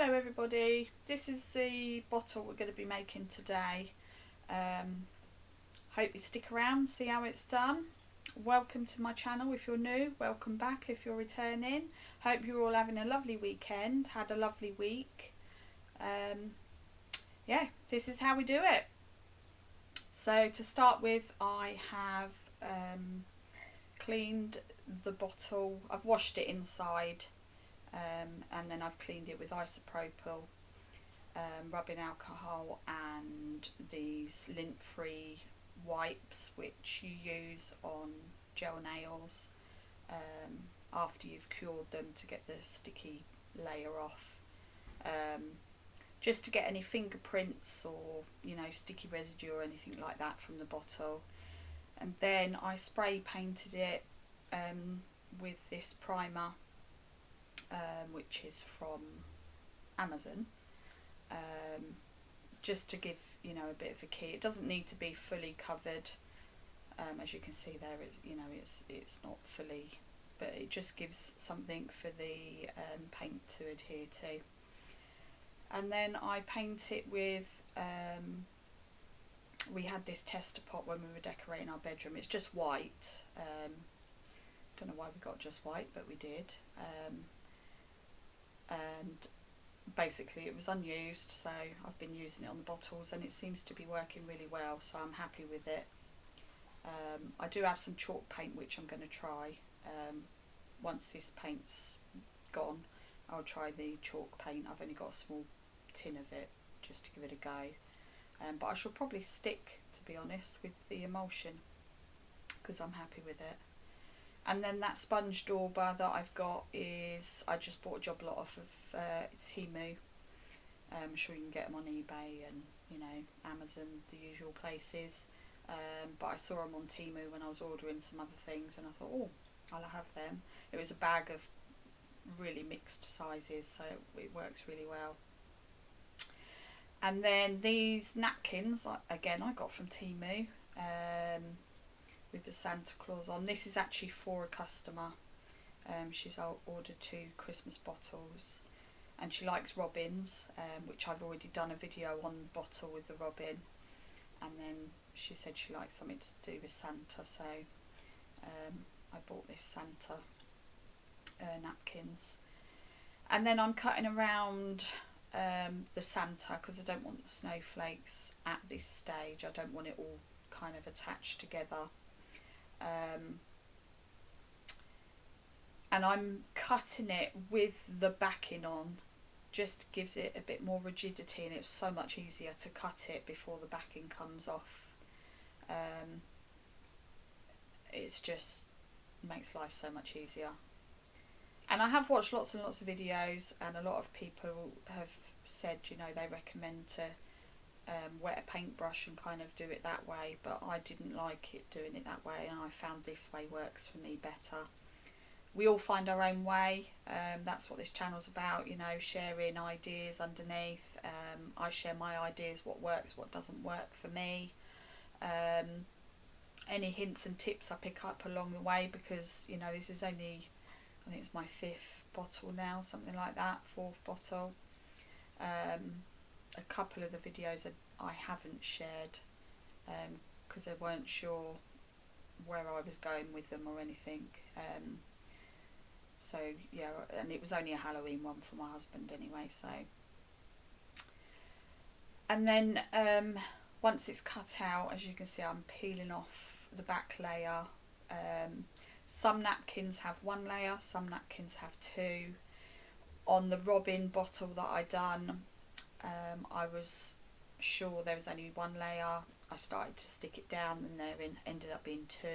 Hello everybody, this is the bottle we're going to be making today. Hope you stick around, see how it's done. Welcome to my channel if you're new, welcome back if you're returning. Hope you're all having a lovely weekend, had a lovely week. Yeah, this is how we do it. So to start with, I have cleaned the bottle. I've washed it inside. And then I've cleaned it with isopropyl, rubbing alcohol, and these lint-free wipes which you use on gel nails after you've cured them to get the sticky layer off, just to get any fingerprints or sticky residue or anything like that from the bottle. And then I spray painted it with this primer, which is from Amazon, just to give a bit of a key. It doesn't need to be fully covered, as you can see there. It's not fully, but it just gives something for the paint to adhere to. And then I paint it with we had this tester pot when we were decorating our bedroom. It's just white. Don't know why we got just white, but we did. And basically it was unused, so I've been using it on the bottles and it seems to be working really well, so I'm happy with it. I do have some chalk paint which I'm going to try. Once this paint's gone, I'll try the chalk paint. I've only got a small tin of it just to give it a go, but I shall probably stick, to be honest, with the emulsion because I'm happy with it. And then that sponge dauber that I've got is, I just bought a job lot off of Temu. I'm sure you can get them on eBay and Amazon, the usual places. But I saw them on Temu when I was ordering some other things, and I thought, oh, I'll have them. It was a bag of really mixed sizes, so it works really well. And then these napkins, again, I got from Temu. With the Santa Claus on. This is actually for a customer. She's ordered 2 Christmas bottles and she likes robins, which I've already done a video on the bottle with the robin, and then she said she likes something to do with Santa, so I bought this Santa napkins. And then I'm cutting around the Santa because I don't want the snowflakes at this stage. I don't want it all kind of attached together. And I'm cutting it with the backing on, just gives it a bit more rigidity, and it's so much easier to cut it before the backing comes off. It's just makes life so much easier. And I have watched lots and lots of videos, and a lot of people have said they recommend to wet a paintbrush and kind of do it that way, but I didn't like it doing it that way, and I found this way works for me better. We all find our own way. That's what this channel's about, sharing ideas underneath. I share my ideas, what works, what doesn't work for me. Any hints and tips I pick up along the way, because this is only, I think it's my 5th bottle now, something like that, 4th bottle. A couple of the videos that I haven't shared because I weren't sure where I was going with them or anything. So yeah, and it was only a Halloween one for my husband anyway. So, and then once it's cut out, as you can see, I'm peeling off the back layer. Some napkins have 1 layer, some napkins have 2. On the robin bottle that I done, I was sure there was only 1 layer. I started to stick it down and there ended up being 2.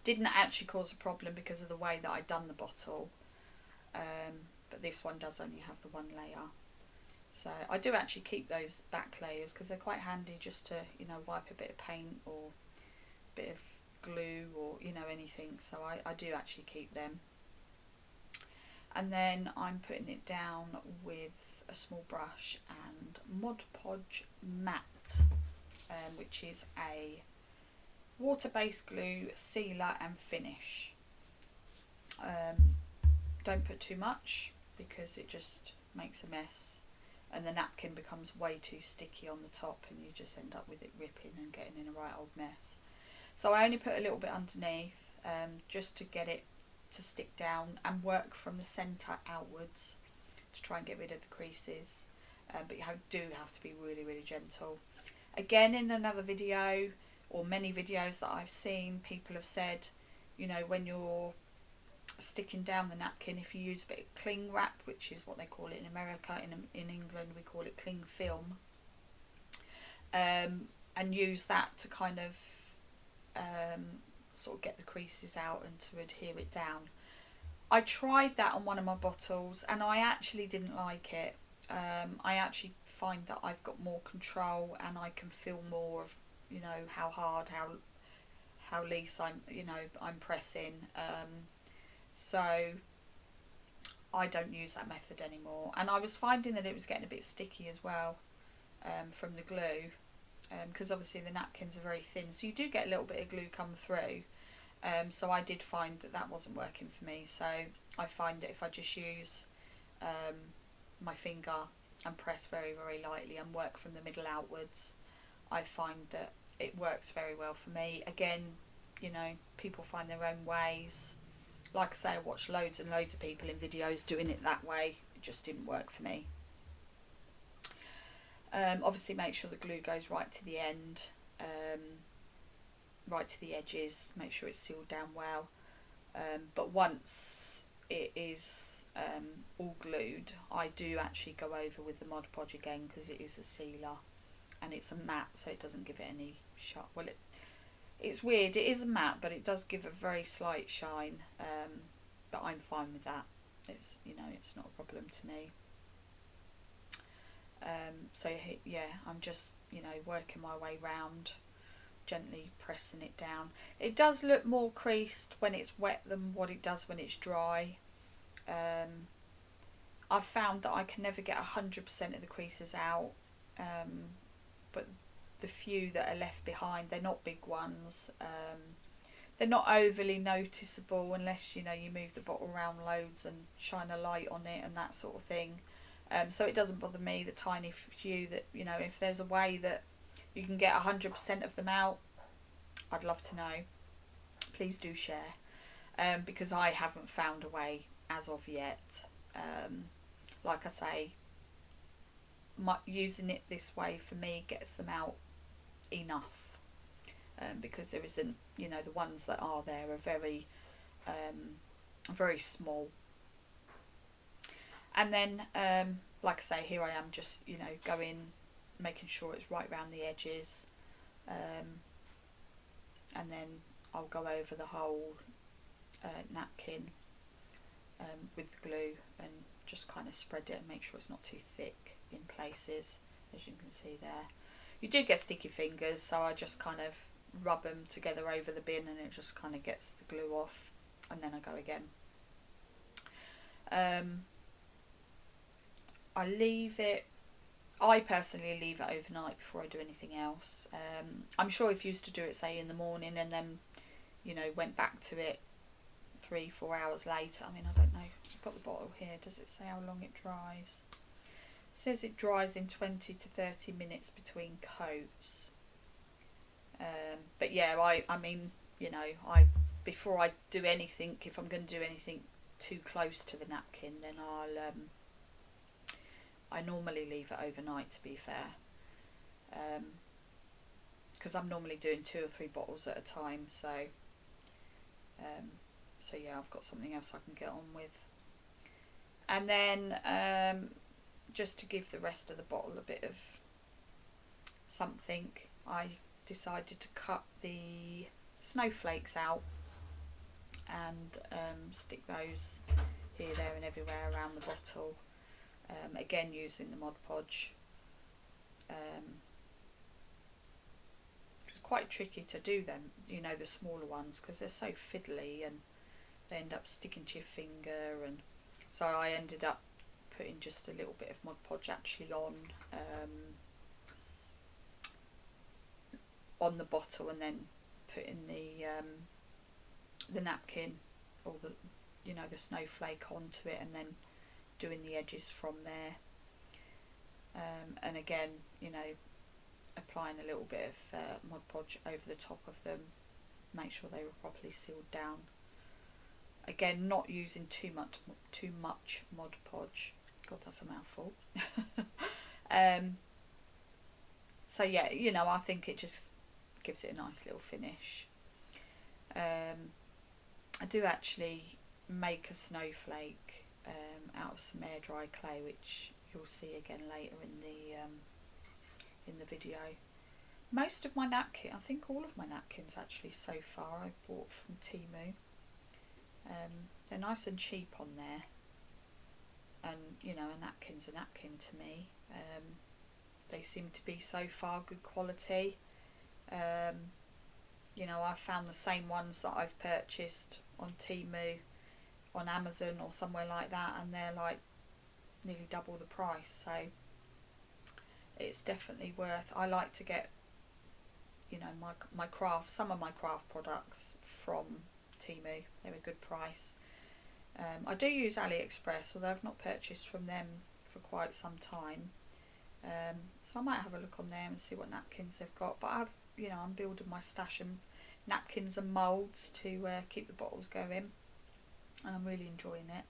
Didn't actually cause a problem because of the way that I'd done the bottle, but this one does only have the 1 layer. So I do actually keep those back layers because they're quite handy, just to wipe a bit of paint or a bit of glue or anything, so I do actually keep them. And then I'm putting it down with a small brush and Mod Podge Matte, which is a water-based glue sealer and finish. Don't put too much because it just makes a mess, and the napkin becomes way too sticky on the top, and you just end up with it ripping and getting in a right old mess. So I only put a little bit underneath, just to get it to stick down and work from the centre outwards to try and get rid of the creases. But you do have to be really, really gentle. Again, in another video, or many videos that I've seen, people have said, you know, when you're sticking down the napkin, if you use a bit of cling wrap, which is what they call it in America, in England we call it cling film, and use that to kind of sort of get the creases out and to adhere it down. I tried that on one of my bottles and I actually didn't like it. I actually find that I've got more control and I can feel more of, you know, how hard, how loose I'm pressing. So I don't use that method anymore. And I was finding that it was getting a bit sticky as well, from the glue, because obviously the napkins are very thin, so you do get a little bit of glue come through. So I did find that that wasn't working for me. So I find that if I just use my finger and press very, very lightly and work from the middle outwards, I find that it works very well for me. Again, you know, people find their own ways. Like I say, I watched loads and loads of people in videos doing it that way. It just didn't work for me. Obviously make sure the glue goes right to the end, right to the edges, make sure it's sealed down well. But once it is all glued, I do actually go over with the Mod Podge again, because it is a sealer and it's a matte, so it doesn't give it any shine. Well, it's weird, it is a matte, but it does give a very slight shine, but I'm fine with that. It's, you know, it's not a problem to me. So yeah, I'm just, you know, working my way round, gently pressing it down. It does look more creased when it's wet than what it does when it's dry. I've found that I can never get 100% of the creases out, but the few that are left behind, they're not big ones. They're not overly noticeable unless, you know, you move the bottle around loads and shine a light on it and that sort of thing. So it doesn't bother me, the tiny few that, you know, if there's a way that you can get 100% of them out, I'd love to know. Please do share, because I haven't found a way as of yet. Like I say, using it this way for me gets them out enough, because there isn't, you know, the ones that are there are very, very small. And then, like I say, here I am just, you know, going, making sure it's right round the edges, and then I'll go over the whole napkin with the glue and just kind of spread it and make sure it's not too thick in places, as you can see there. You do get sticky fingers, so I just kind of rub them together over the bin and it just kind of gets the glue off, and then I go again. I personally leave it overnight before I do anything else. I'm sure if you used to do it, say, in the morning and then, you know, went back to it 3-4 hours later. I mean, I don't know. I've got the bottle here. Does it say how long it dries? It says it dries in 20 to 30 minutes between coats. But yeah, I mean, you know, before I do anything, if I'm going to do anything too close to the napkin, then I normally leave it overnight, to be fair, because I'm normally doing 2 or 3 bottles at a time, so yeah, I've got something else I can get on with. And then just to give the rest of the bottle a bit of something, I decided to cut the snowflakes out and stick those here, there and everywhere around the bottle. Again, using the Mod Podge. It's quite tricky to do them, you know, the smaller ones, because they're so fiddly and they end up sticking to your finger, and so I ended up putting just a little bit of Mod Podge actually on the bottle, and then putting the napkin or the, you know, the snowflake onto it, and then doing the edges from there. And again, you know, applying a little bit of Mod Podge over the top of them, make sure they were properly sealed down. Again, not using too much Mod Podge. God, that's a mouthful. So yeah, you know, I think it just gives it a nice little finish. I do actually make a snowflake out of some air dry clay, which you'll see again later in the video. Most of my napkin, I think all of my napkins actually so far, I've bought from Temu. They're nice and cheap on there, and you know, a napkin's a napkin to me. They seem to be so far good quality. You know, I've found the same ones that I've purchased on Temu, on Amazon or somewhere like that, and they're like nearly double the price. So it's definitely worth. I like to get, you know, some of my craft products from Temu. They're a good price. I do use AliExpress, although I've not purchased from them for quite some time. So I might have a look on there and see what napkins they've got. But I'm building my stash of napkins and moulds to keep the bottles going, and I'm really enjoying it.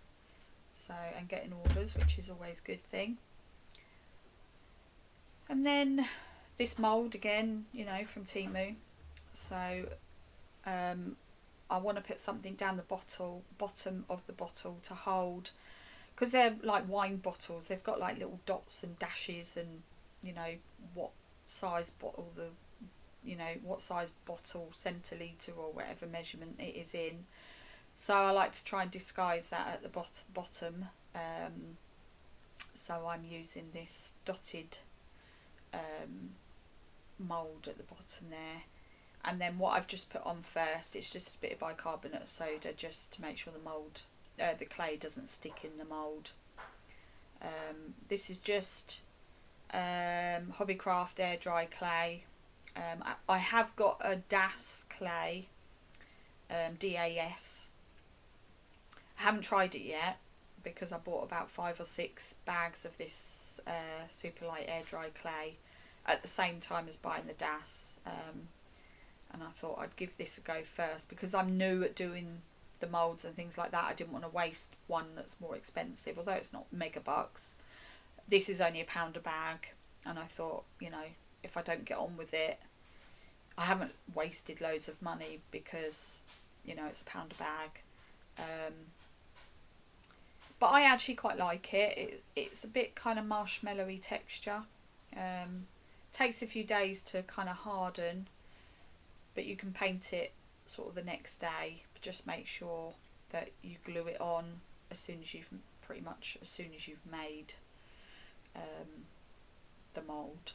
So, and getting orders, which is always a good thing. And then this mould again, you know, from Temu. So I want to put something down the bottom of the bottle to hold, because they're like wine bottles. They've got like little dots and dashes, and you know what size bottle centiliter or whatever measurement it is in. So I like to try and disguise that at the bottom. So I'm using this dotted mould at the bottom there, and then what I've just put on first, it's just a bit of bicarbonate soda, just to make sure the clay doesn't stick in the mould. This is just Hobbycraft air dry clay. I have got a DAS clay, DAS. I haven't tried it yet because I bought about 5 or 6 bags of this super light air dry clay at the same time as buying the DAS, and I thought I'd give this a go first because I'm new at doing the moulds and things like that. I didn't want to waste one that's more expensive, although it's not mega bucks. This is only £1 a bag, and I thought, you know, if I don't get on with it, I haven't wasted loads of money because, you know, it's £1 a bag. But I actually quite like it. It's a bit kind of marshmallowy texture. Takes a few days to kind of harden, but you can paint it sort of the next day. But just make sure that you glue it on as soon as you've made the mould.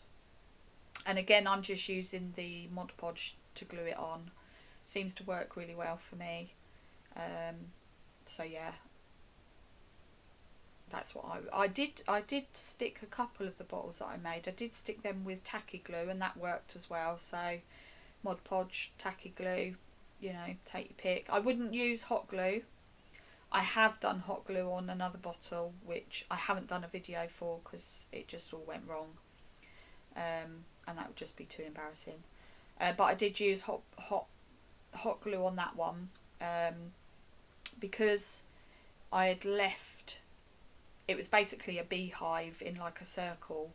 And again, I'm just using the Mod Podge to glue it on. Seems to work really well for me. So yeah, that's what I did. I did stick a couple of the bottles that I made. I did stick them with tacky glue, and that worked as well. So Mod Podge, tacky glue, you know, take your pick. I wouldn't use hot glue. I have done hot glue on another bottle, which I haven't done a video for because it just all went wrong, and that would just be too embarrassing. But I did use hot glue on that one, because I had left. It was basically a beehive in like a circle,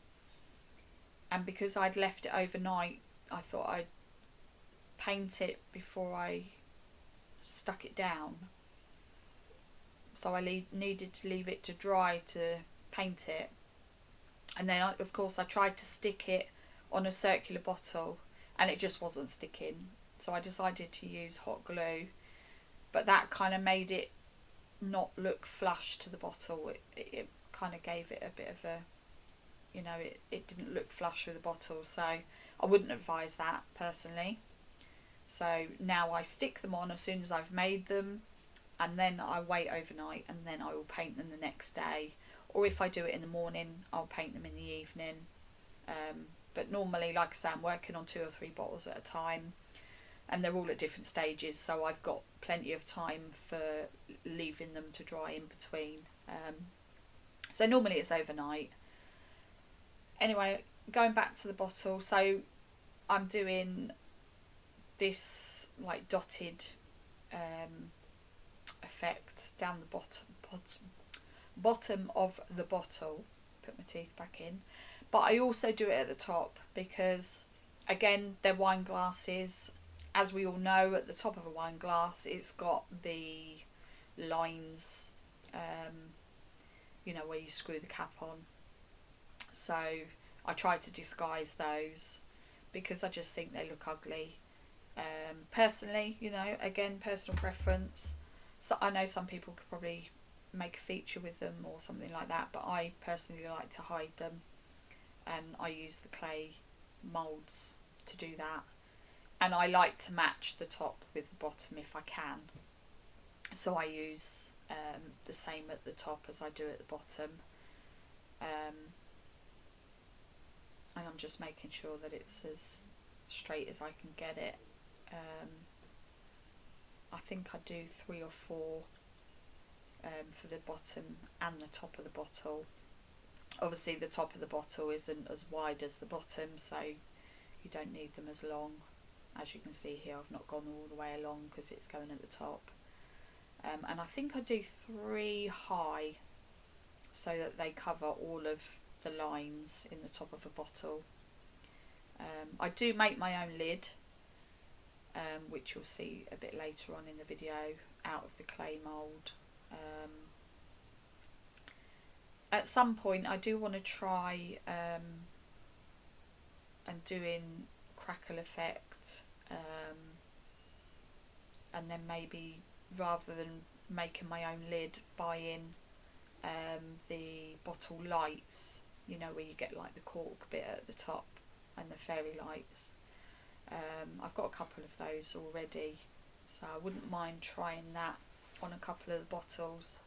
and because I'd left it overnight, I thought I'd paint it before I stuck it down. So I needed to leave it to dry to paint it, and then of course I tried to stick it on a circular bottle and it just wasn't sticking, so I decided to use hot glue, but that kind of made it not look flush to the bottle. It kind of gave it a bit of a, you know, it didn't look flush with the bottle, so I wouldn't advise that personally. So now I stick them on as soon as I've made them, and then I wait overnight, and then I will paint them the next day, or if I do it in the morning, I'll paint them in the evening. But normally, like I say, I'm working on 2 or 3 bottles at a time, and they're all at different stages, so I've got plenty of time for leaving them to dry in between. So normally it's overnight. Anyway, going back to the bottle, so I'm doing this like dotted effect down the bottom of the bottle. Put my teeth back in. But I also do it at the top because, again, they're wine glasses. As we all know, at the top of a wine glass, it's got the lines, you know, where you screw the cap on. So I try to disguise those because I just think they look ugly. Personally, you know, again, personal preference. So I know some people could probably make a feature with them or something like that, but I personally like to hide them, and I use the clay moulds to do that. And I like to match the top with the bottom if I can. So I use the same at the top as I do at the bottom. And I'm just making sure that it's as straight as I can get it. I think I do 3 or 4 for the bottom and the top of the bottle. Obviously the top of the bottle isn't as wide as the bottom, so you don't need them as long. As you can see here, I've not gone all the way along because it's going at the top. And I think I do 3 high so that they cover all of the lines in the top of a bottle. I do make my own lid, which you'll see a bit later on in the video, out of the clay mould. At some point I do want to try and doing crackle effect, and then maybe rather than making my own lid, buy in the bottle lights, you know, where you get like the cork bit at the top and the fairy lights. I've got a couple of those already, so I wouldn't mind trying that on a couple of the bottles,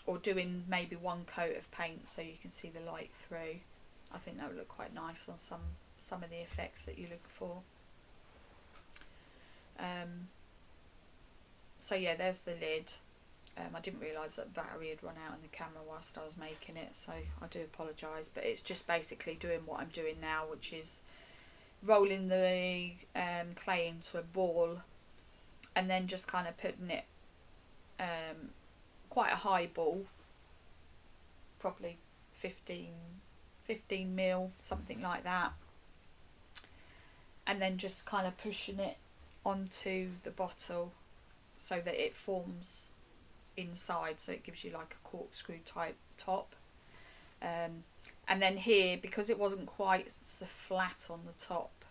or doing maybe 1 coat of paint so you can see the light through. I think that would look quite nice on some of the effects that you look for. So yeah, there's the lid. I didn't realise that battery had run out in the camera whilst I was making it, so I do apologise, but it's just basically doing what I'm doing now, which is rolling the clay into a ball and then just kind of putting it quite a high ball, probably 15 mil, something like that, and then just kind of pushing it onto the bottle so that it forms inside, so it gives you like a corkscrew type top. And then here, because it wasn't quite so flat on the top,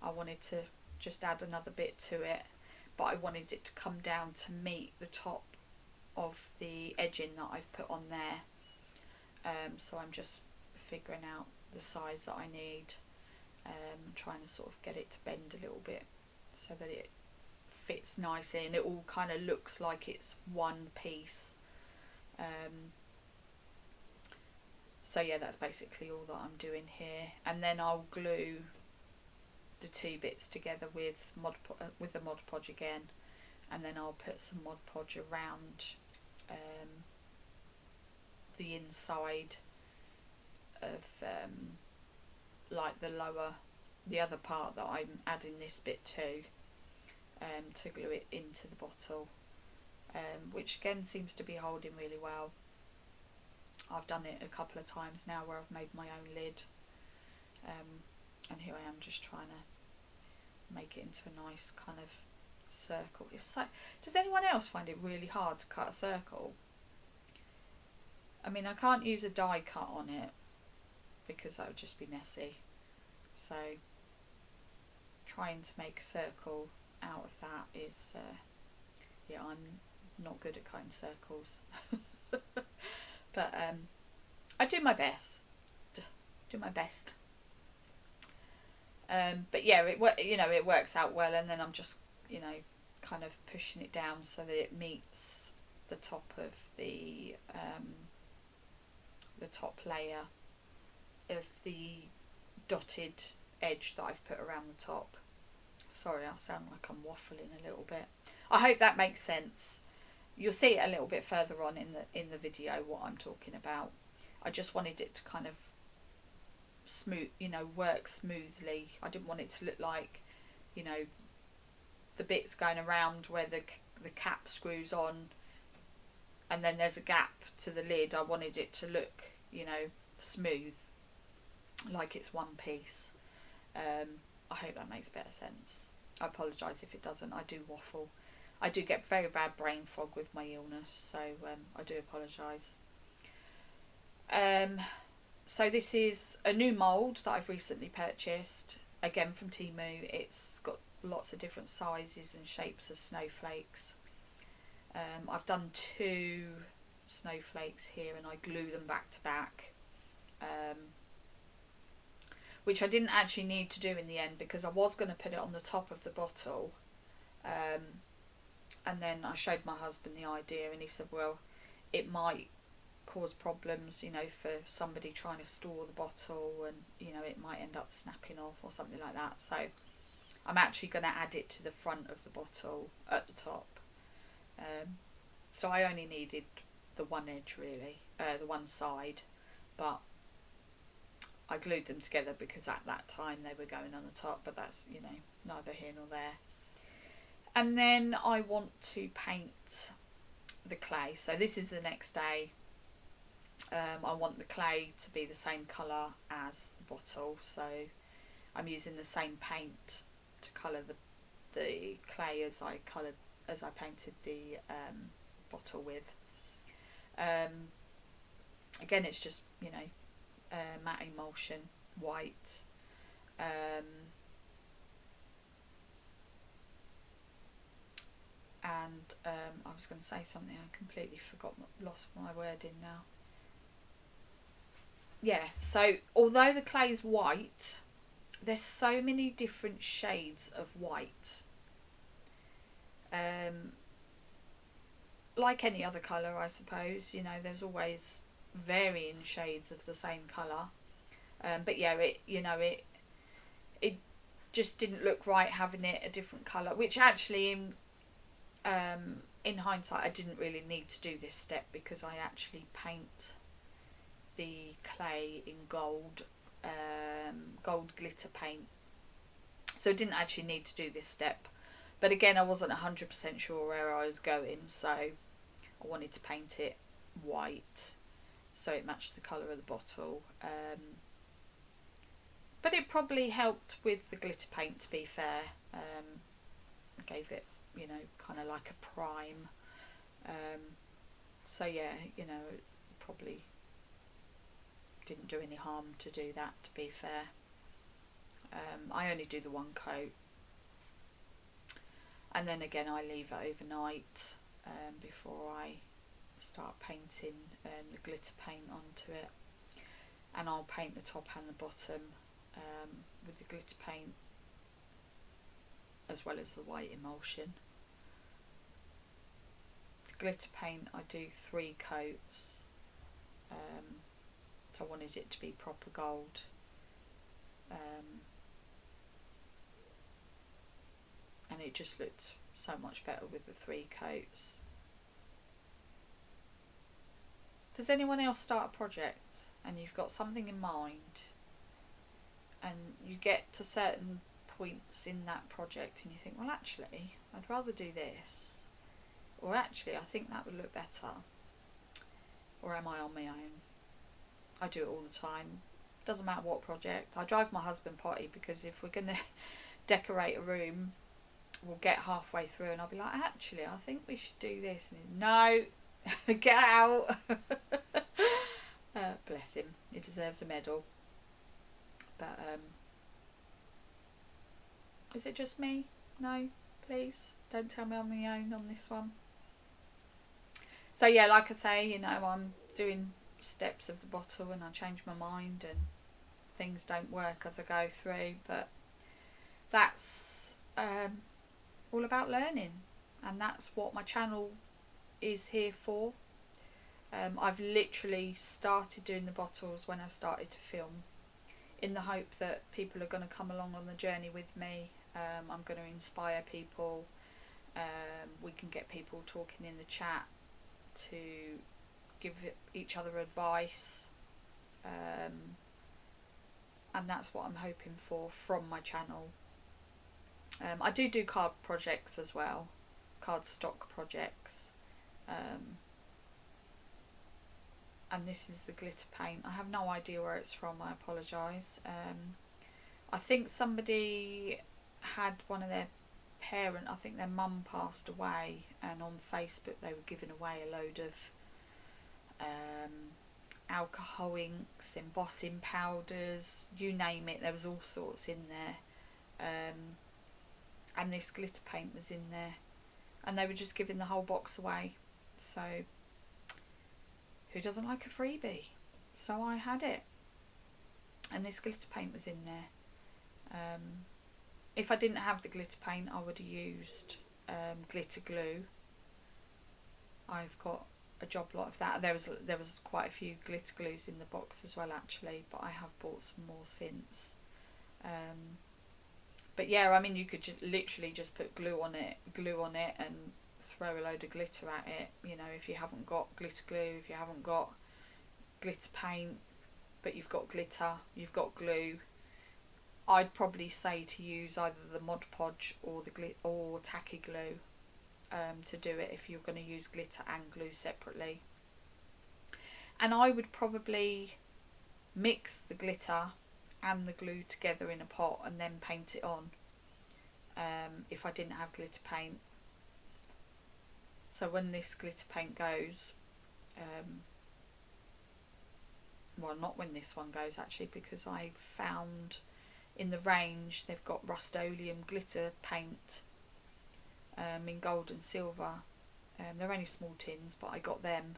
I wanted to just add another bit to it, but I wanted it to come down to meet the top of the edging that I've put on there. So I'm just figuring out the size that I need, trying to sort of get it to bend a little bit so that it fits nicely and it all kind of looks like it's one piece. So yeah, that's basically all that I'm doing here, and then I'll glue the 2 bits together with the Mod Podge again, and then I'll put some Mod Podge around the inside of like the other part that I'm adding this bit to glue it into the bottle, which again seems to be holding really well. I've done it a couple of times now where I've made my own lid, and here I am just trying to make it into a nice kind of circle. It's so, does anyone else find it really hard to cut a circle? I mean, I can't use a die cut on it because that would just be messy, so trying to make a circle out of that is yeah, I'm not good at cutting circles. But I do my best. But yeah, it works out well, and then I'm just, kind of pushing it down so that it meets the top of the top layer of the dotted edge that I've put around the top. Sorry, I sound like I'm waffling a little bit. I hope that makes sense. You'll see it a little bit further on in the video what I'm talking about. I just wanted it to kind of smooth, work smoothly. I didn't want it to look like, the bits going around where the cap screws on and then there's a gap to the lid. I wanted it to look, smooth, like it's one piece. I hope that makes better sense. I apologise if it doesn't. I do waffle. I do get very bad brain fog with my illness, so I do apologise. So this is a new mould that I've recently purchased, again from Temu. It's got lots of different sizes and shapes of snowflakes. I've done 2 snowflakes here and I glue them back to back, which I didn't actually need to do in the end because I was going to put it on the top of the bottle, and then I showed my husband the idea and he said, well, it might cause problems, for somebody trying to store the bottle, and it might end up snapping off or something like that. So I'm actually going to add it to the front of the bottle at the top. So I only needed the one edge really, the one side, but I glued them together because at that time they were going on the top, but that's, neither here nor there. And then I want to paint the clay. So this is the next day. I want the clay to be the same colour as the bottle, so I'm using the same paint to colour the clay as I painted the bottle with. Again, it's just matte emulsion white. And I was going to say something, I completely lost my wording now. Yeah, so although the clay's white, there's so many different shades of white. Like any other colour, I suppose, there's always varying shades of the same colour. But yeah, it just didn't look right having it a different colour, which actually in hindsight I didn't really need to do this step because I actually paint the clay in gold glitter paint, so I didn't actually need to do this step. But again, I wasn't 100% sure where I was going, so I wanted to paint it white so it matched the colour of the bottle. But it probably helped with the glitter paint, to be fair. I gave it, kind of like a prime. So yeah, probably didn't do any harm to do that, to be fair. I only do the one coat, and then again I leave it overnight before I start painting the glitter paint onto it, and I'll paint the top and the bottom with the glitter paint as well as the white emulsion. The glitter paint I do 3 coats, so I wanted it to be proper gold. And it just looked so much better with the 3 coats. Does anyone else start a project and you've got something in mind and you get to certain points in that project and you think, well, actually I'd rather do this, or actually I think that would look better, or am I on my own? I do it all the time. Doesn't matter what project. I drive my husband potty because if we're going to decorate a room, we'll get halfway through and I'll be like, actually I think we should do this, and he's, no, get out. Bless him, he deserves a medal. But is it just me? No, please don't tell me I'm on my own on this one. So yeah, like I say, I'm doing steps of the bottle and I change my mind and things don't work as I go through, but that's all about learning, and that's what my channel is here for. I've literally started doing the bottles when I started to film, in the hope that people are going to come along on the journey with me. I'm going to inspire people We can get people talking in the chat to give each other advice, and that's what I'm hoping for from my channel. I do card projects as well, card stock projects, and this is the glitter paint. I have no idea where it's from, I apologise. I think somebody had one of their I think their mum passed away, and on Facebook they were giving away a load of alcohol inks, embossing powders, you name it, there was all sorts in there, and this glitter paint was in there, and they were just giving the whole box away. So who doesn't like a freebie? So I had it, and this glitter paint was in there. If I didn't have the glitter paint, I would have used glitter glue. I've got a job lot of that. There was quite a few glitter glues in the box as well, actually, but I have bought some more since. But yeah, I mean, you could literally just put glue on it, and throw a load of glitter at it. You know, if you haven't got glitter glue, if you haven't got glitter paint, but you've got glitter, you've got glue, I'd probably say to use either the Mod Podge or or tacky glue to do it if you're going to use glitter and glue separately. And I would probably mix the glitter and the glue together in a pot and then paint it on, if I didn't have glitter paint. So when this glitter paint goes, well, not when this one goes actually, because I found in the range they've got Rust-Oleum glitter paint in gold and silver. They're only small tins, but I got them.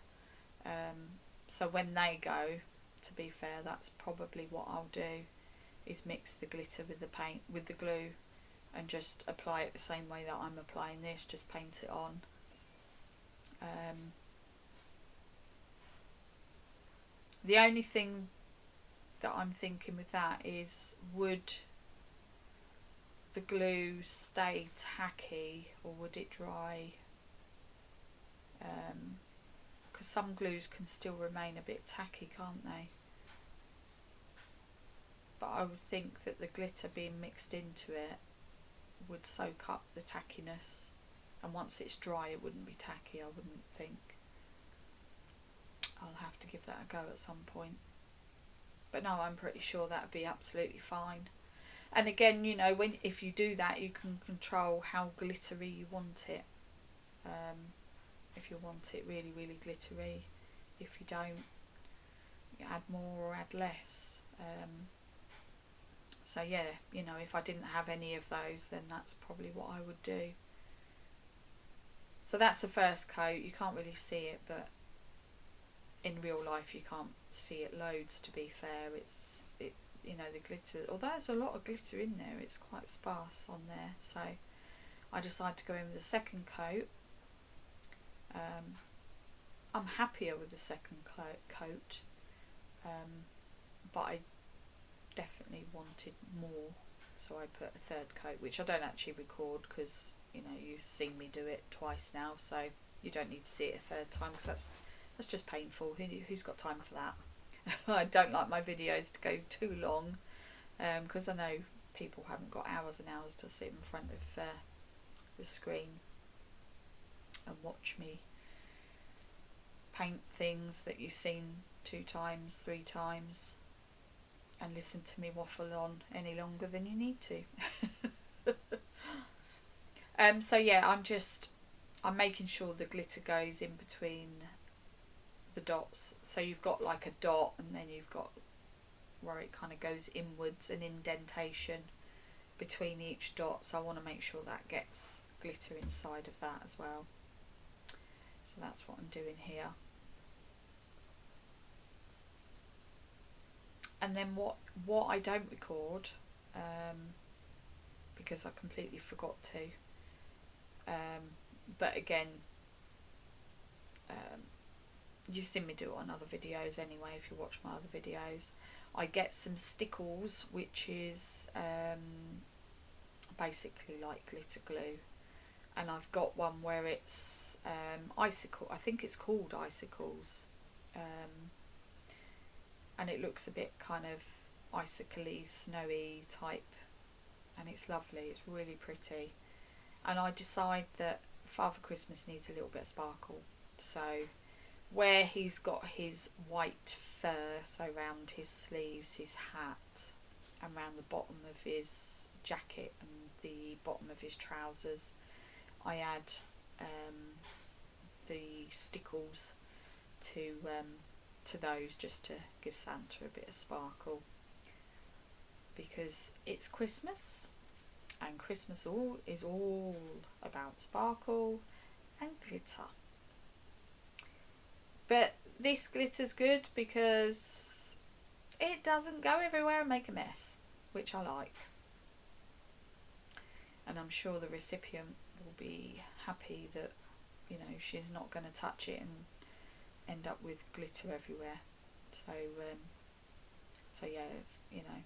So when they go, to be fair, that's probably what I'll do, is mix the glitter with the paint, with the glue, and just apply it the same way that I'm applying this, just paint it on. The only thing that I'm thinking with that is, would the glue stay tacky or would it dry? Because some glues can still remain a bit tacky, can't they? But I would think that the glitter being mixed into it would soak up the tackiness, and once it's dry it wouldn't be tacky, I wouldn't think. I'll have to give that a go at some point. But no, I'm pretty sure that would be absolutely fine. And again, you know, if you do that, you can control how glittery you want it. If you want it really, really glittery. If you don't, you add more or add less. So yeah, you know, if I didn't have any of those, then that's probably what I would do. So that's the first coat. You can't really see it, but in real life you can't see it loads, to be fair. You know, the glitter, although there's a lot of glitter in there, it's quite sparse on there. So I decided to go in with the second coat. I'm happier with the second coat, but I definitely wanted more, so I put a third coat, which I don't actually record because, you know, you've seen me do it twice now, so you don't need to see it a third time, because that's just painful. Who's got time for that? I don't like my videos to go too long, because I know people haven't got hours and hours to sit in front of the screen and watch me paint things that you've seen 2 times, 3 times, and listen to me waffle on any longer than you need to. So yeah, I'm making sure the glitter goes in between the dots. So you've got like a dot, and then you've got where it kind of goes inwards, an indentation between each dot. So I want to make sure that gets glitter inside of that as well. So that's what I'm doing here. And then what I don't record, because I completely forgot to, but again, you've seen me do it on other videos anyway if you watch my other videos. I get some stickles, which is basically like glitter glue, and I've got one where it's icicle. I think it's called icicles, and it looks a bit kind of icicle-y, snowy type, and it's lovely. It's really pretty. And I decide that Father Christmas needs a little bit of sparkle, so where he's got his white fur, so around his sleeves, his hat, and around the bottom of his jacket and the bottom of his trousers, I add the stickles to those, just to give Santa a bit of sparkle, because it's Christmas, and Christmas is all about sparkle and glitter. But this glitter's good because it doesn't go everywhere and make a mess, which I like. And I'm sure the recipient will be happy that, you know, she's not going to touch it and end up with glitter everywhere. So yeah, you know,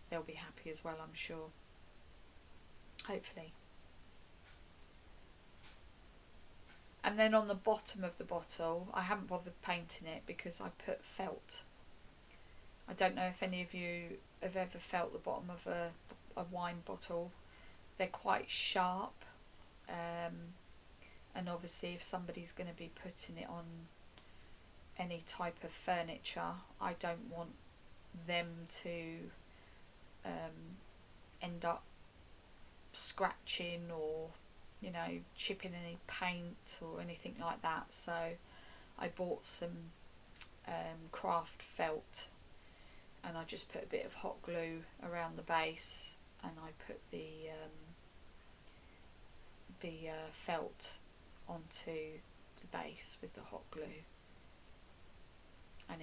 they'll be happy as well, I'm sure. Hopefully. And then on the bottom of the bottle, I haven't bothered painting it because I put felt. I don't know if any of you have ever felt the bottom of a wine bottle. They're quite sharp, and obviously if somebody's going to be putting it on any type of furniture, I don't want them to end up scratching or, you know, chipping any paint or anything like that. So I bought some craft felt, and I just put a bit of hot glue around the base, and I put the felt onto the base with the hot glue, and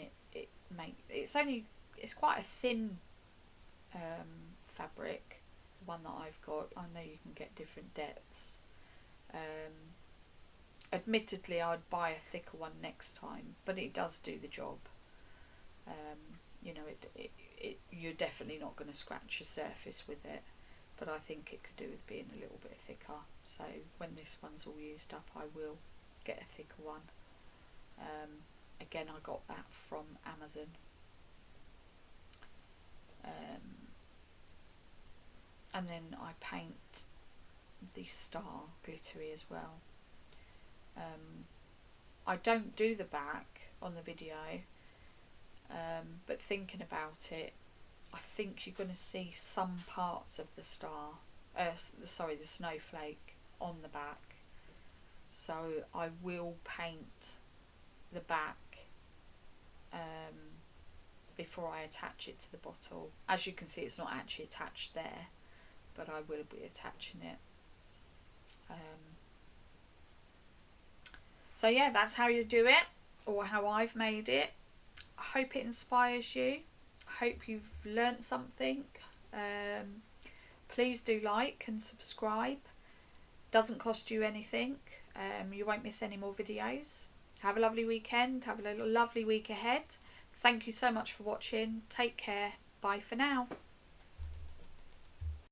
it's quite a thin fabric, the one that I've got. I know you can get different depths. Admittedly, I'd buy a thicker one next time, but it does do the job. You know, you're definitely not going to scratch your surface with it, but I think it could do with being a little bit thicker. So when this one's all used up, I will get a thicker one. Again, I got that from Amazon. And then I paint the star glittery as well. I don't do the back on the video, but thinking about it, I think you're going to see some parts of the star, the snowflake on the back. So I will paint the back before I attach it to the bottle. As you can see, it's not actually attached there, but I will be attaching it. So yeah, that's how you do it, or how I've made it. I hope it inspires you. I hope you've learnt something. Please do like and subscribe. Doesn't cost you anything. You won't miss any more videos. Have a lovely weekend. Have a lovely week ahead. Thank you so much for watching. Take care. Bye for now.